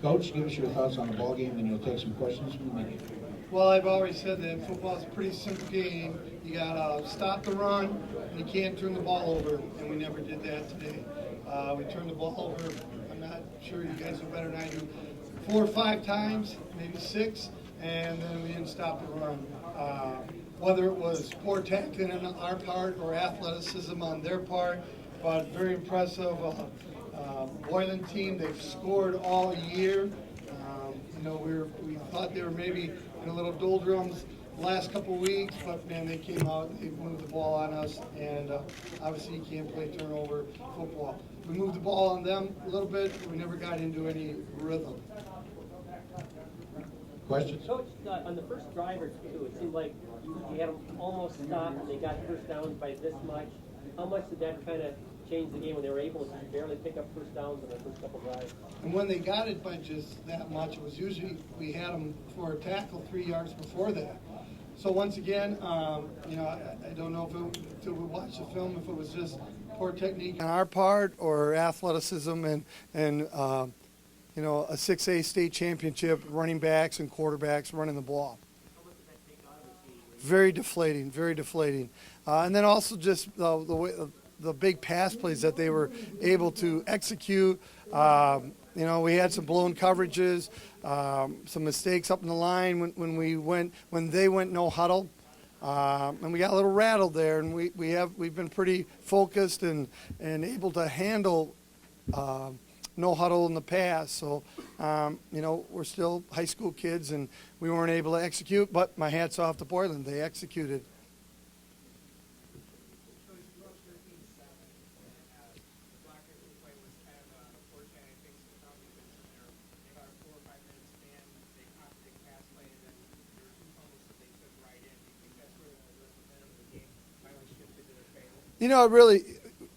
Coach, give us your thoughts on the ball game, and you'll take some questions from the media. Well, I've always said that football is a pretty simple game. You gotta stop the run, and you can't turn the ball over, and we never did that today. We turned the ball over, I'm not sure you guys are better than I do, 4 or 5 times, maybe 6, and then we didn't stop the run. Whether it was poor tackling on our part or athleticism on their part, but very impressive. Boylan team, they've scored all year. We thought they were maybe in a little doldrums the last couple of weeks, but man, they came out and they moved the ball on us, and obviously you can't play turnover football. We moved the ball on them a little bit, but we never got into any rhythm. Questions? Coach, on the first drive or two, it seemed like you had them almost stopped and they got first downs by this much. How much did that kind of change the game when they were able to barely pick up first downs in the first couple drives? And when they got it by just that much, it was usually we had them for a tackle 3 yards before that. So once again, I don't know until we watch the film if it was just poor technique on our part or athleticism and a 6A state championship running backs and quarterbacks running the ball. How much did that take out of the team? Very deflating, very deflating. And then also just the way the big pass plays that they were able to execute. We had some blown coverages, some mistakes up in the line when they went no huddle, and we got a little rattled there. And we've been pretty focused and able to handle no huddle in the past. So we're still high school kids and we weren't able to execute. But my hat's off to Boylan; they executed.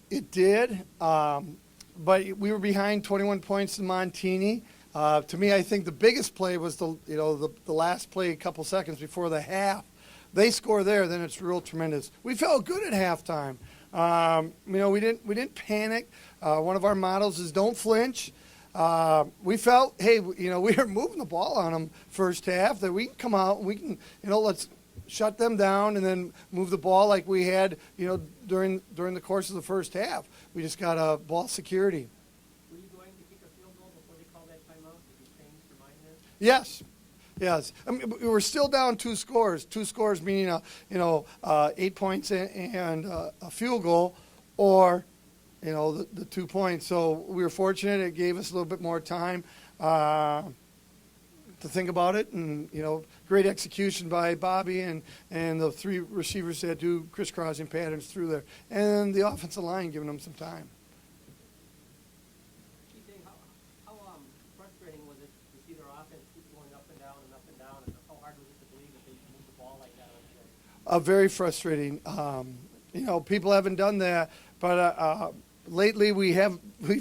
It did, but we were behind 21 points in Montini. To me, I think the biggest play was the last play a couple seconds before the half. They score there, then it's real tremendous. We felt good at halftime. We didn't panic. One of our mottos is don't flinch. We felt, hey, we were moving the ball on them first half, that we can come out and we can, let's shut them down and then move the ball like we had, during the course of the first half. We just got ball security. Were you going to kick a field goal before they called that timeout? Did you change your mind there? Yes. I mean, we were still down 2 scores. 2 scores meaning 8 points and a field goal, or the 2 points. So we were fortunate. It gave us a little bit more time to think about it, and great execution by Bobby and the 3 receivers that do crisscrossing patterns through there, and the offensive line giving them some time. How frustrating was it to see their offense keep going up and down, and how hard was it to believe that they moved the ball like that? Very frustrating. People haven't done that, but lately we've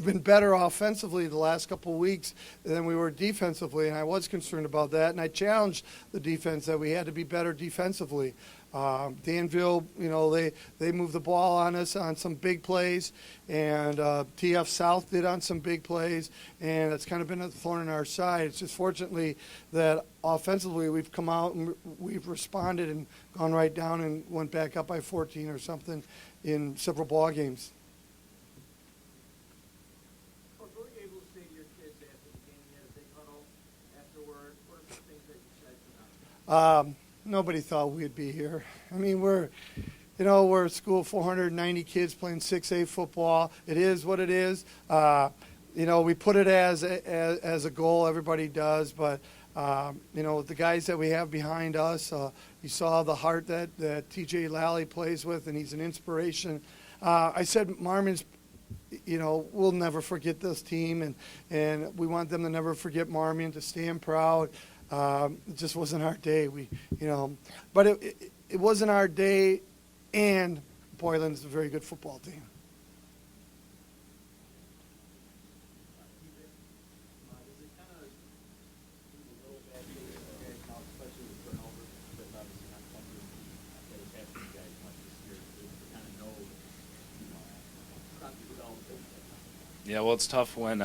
been better offensively the last couple of weeks than we were defensively, and I was concerned about that, and I challenged the defense that we had to be better defensively. Danville, they moved the ball on us on some big plays, and TF South did on some big plays, and it's kind of been a thorn in our side. It's just fortunately that offensively we've come out and we've responded and gone right down and went back up by 14 or something in several ball games. What were you able to say to your kids after the game? You had a big huddle afterward. What are some things that you said to them? Nobody thought we'd be here. I mean, we're a school of 490 kids playing 6A football. It is what it is. We put it as a goal. Everybody does, but the guys that we have behind us, you saw the heart that TJ Lally plays with, and he's an inspiration. I said Marmion's, we'll never forget this team, and we want them to never forget Marmion, to stand proud. It just wasn't our day. But it wasn't our day, and Boylan's a very good football team. Yeah, well, it's tough when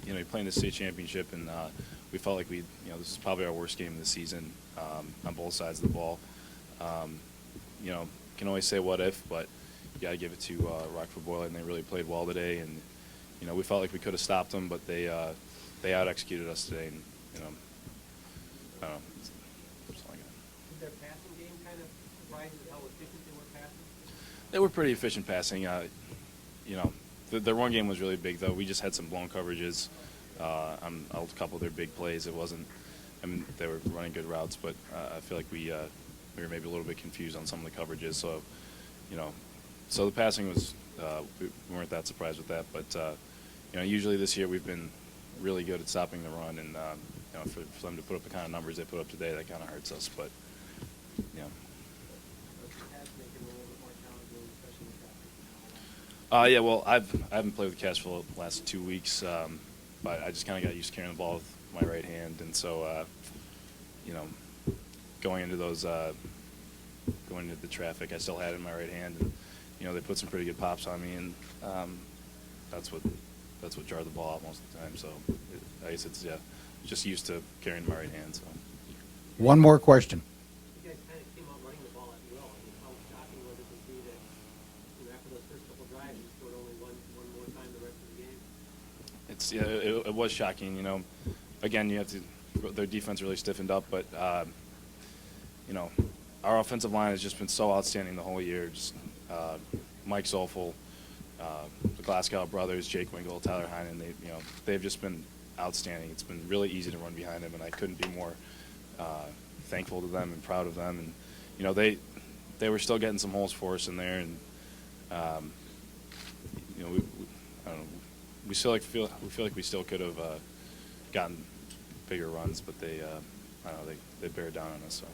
you know, you're playing the state championship, and we felt like this is probably our worst game of the season on both sides of the ball. You know, can always say what if, but you got to give it to Rockford Boiler, and they really played well today. And you know, we felt like we could have stopped them, but they out-executed us today. And you know, I don't know. That's all I got. Did their passing game kind of surprise you how efficient they were passing? They were pretty efficient passing. You know, their run game was really big, though. We just had some blown coverages on a couple of their big plays. It wasn't. I mean, they were running good routes, but I feel like we were maybe a little bit confused on some of the coverages. So, you know, so the passing was we weren't that surprised with that. But you know, usually this year we've been really good at stopping the run, and you know, for them to put up the kind of numbers they put up today, that kind of hurts us. But you know. Yeah, well, I haven't played with the Cats for the last 2 weeks, but I just kind of got used to carrying the ball with my right hand, and so you know, going into the traffic, I still had it in my right hand, and you know, they put some pretty good pops on me, and that's what jarred the ball out most of the time. So I guess it's just used to carrying my right hand. So. One more question. You guys kind of came out running the ball at will. I mean, how shocking was it to see that, you know, after those first couple drives, you scored only one more time the rest of the game? It was shocking. You know, again, their defense really stiffened up, but you know, our offensive line has just been so outstanding the whole year. Just Mike Zolfel, the Glasgow brothers, Jake Wingle, Tyler Heinen, they've just been outstanding. It's been really easy to run behind them, and I couldn't be more thankful to them and proud of them. And you know, they were still getting some holes for us in there, and you know, I don't know, we feel like we still could have gotten bigger runs, but they I don't know, they bear down on us. So.